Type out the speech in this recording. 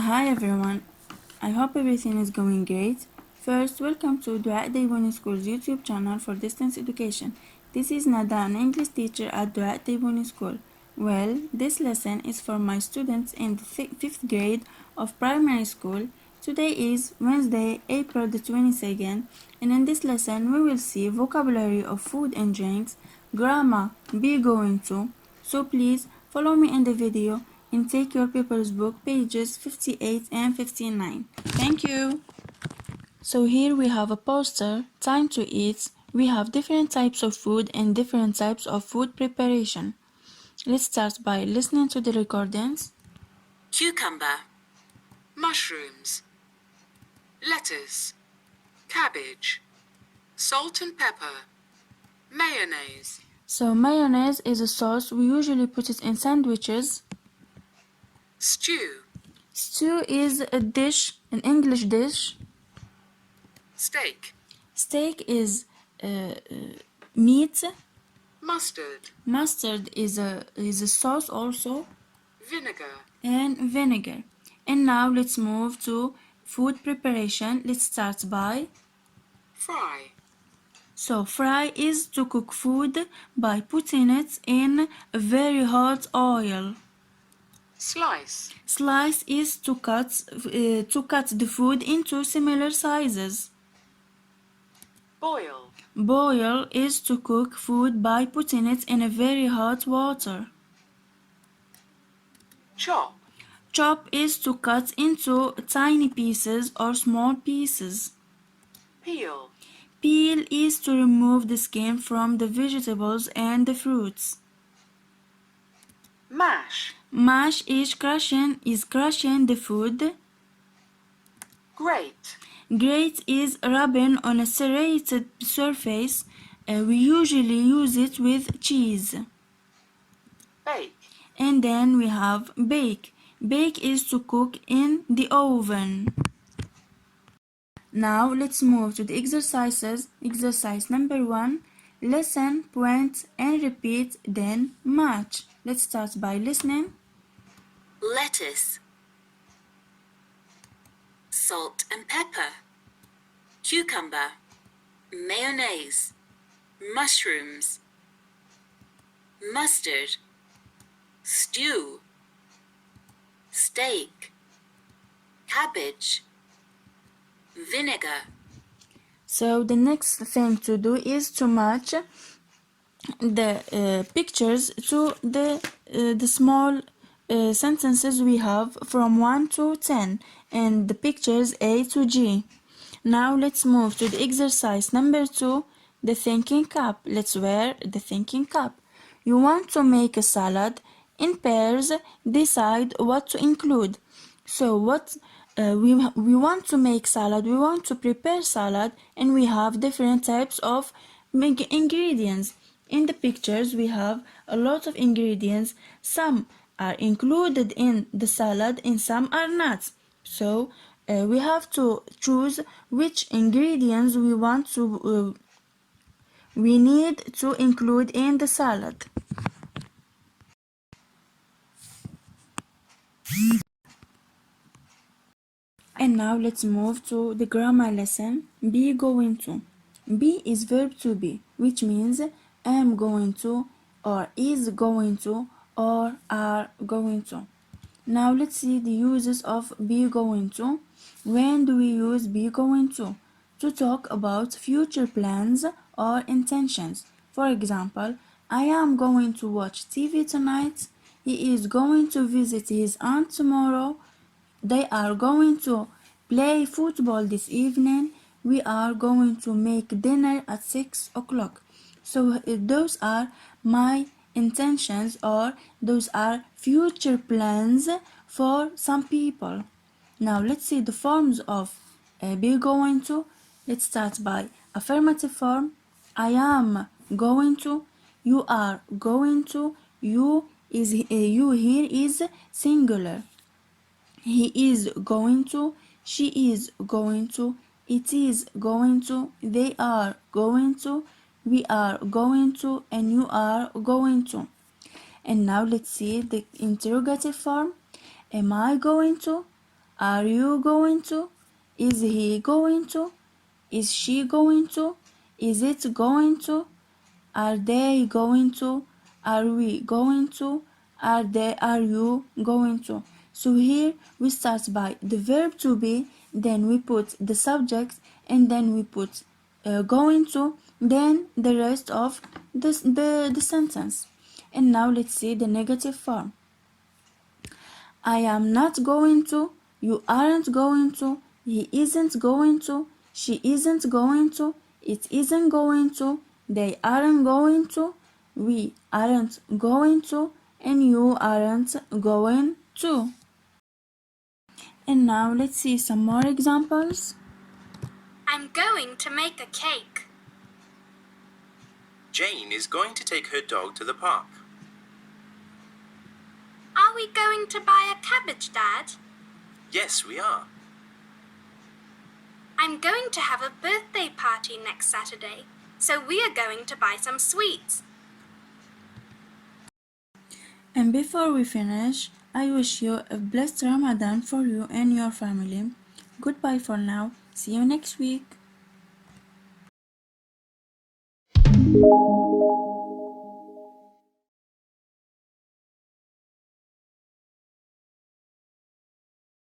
Hi everyone, I hope everything is going great. First, welcome to Dua Dayboni School's YouTube channel for distance education. This is Nada, an English teacher at Dua Dayboni School. Well, this lesson is for my students in the 5th grade of primary school. Today is Wednesday, April the 22nd, and in this lesson we will see vocabulary of food and drinks, grammar, be going to. So please follow me in the video and take your paper's book pages 58 and 59. Thank you. So here we have a poster, time to eat. We have different types of food and different types of food preparation. Let's start by listening to the recordings. Cucumber, mushrooms, lettuce, cabbage, salt and pepper, mayonnaise. So mayonnaise is a sauce. We usually put it in sandwiches. Stew, Stew is a dish, an English dish. steak, Steak is meat. mustard, Mustard is a sauce also, vinegar, and vinegar. And now let's move to food preparation. Let's start by. fry, So fry is to cook food by putting it in a very hot oil. slice, Slice is to cut the food into similar sizes. boil, Boil is to cook food by putting it in a very hot water. chop, Chop is to cut into tiny pieces or small pieces. peel, Peel is to remove the skin from the vegetables and the fruits. mash, Mash is crushing the food. grate, Grate is rubbing on a serrated surface. We usually use it with cheese. bake, And then we have bake. Bake is to cook in the oven. Now let's move to the exercises. Exercise number 1. Listen, point and repeat, then match. Let's start by listening. lettuce, salt and pepper, cucumber, mayonnaise, mushrooms, mustard, stew, steak, cabbage, vinegar, So the next thing to do is to match the pictures to the small sentences we have from 1 to 10 and the pictures A to G. Now let's move to the exercise number 2, the thinking cap. Let's wear the thinking cap. You want to make a salad. In pairs, decide what to include. So we want to make salad, we want to prepare salad, and we have different types of ingredients. In the pictures we have a lot of ingredients. Some are included in the salad and some are not. So we have to choose which ingredients we need to include in the salad. And now let's move to the grammar lesson. Be going to. Be is verb to be, which means am going to, or is going to, or are going to. Now let's see the uses of be going to. When do we use be going to? To talk about future plans or intentions. For example, I am going to watch TV tonight. He is going to visit his aunt tomorrow. They are going to play football this evening. We are going to make dinner at 6 o'clock. So those are my intentions, or those are future plans for some people. Now let's see the forms of be going to. Let's start by affirmative form. I am going to. You are going to. You here is singular. He is going to, she is going to, it is going to, they are going to, we are going to, and you are going to. And now let's see the interrogative form. Am I going to? Are you going to? Is he going to? Is she going to? Is it going to? Are they going to? Are we going to? Are you going to? So here we start by the verb to be, then we put the subject, and then we put going to, then the rest of the sentence. And now let's see the negative form. I am not going to, you aren't going to, he isn't going to, she isn't going to, it isn't going to, they aren't going to, we aren't going to, and you aren't going to. And now let's see some more examples. I'm going to make a cake. Jane is going to take her dog to the park. Are we going to buy a cabbage, Dad? Yes, we are. I'm going to have a birthday party next Saturday, so we are going to buy some sweets. And before we finish, I wish you a blessed Ramadan for you and your family. Goodbye for now. See you next week.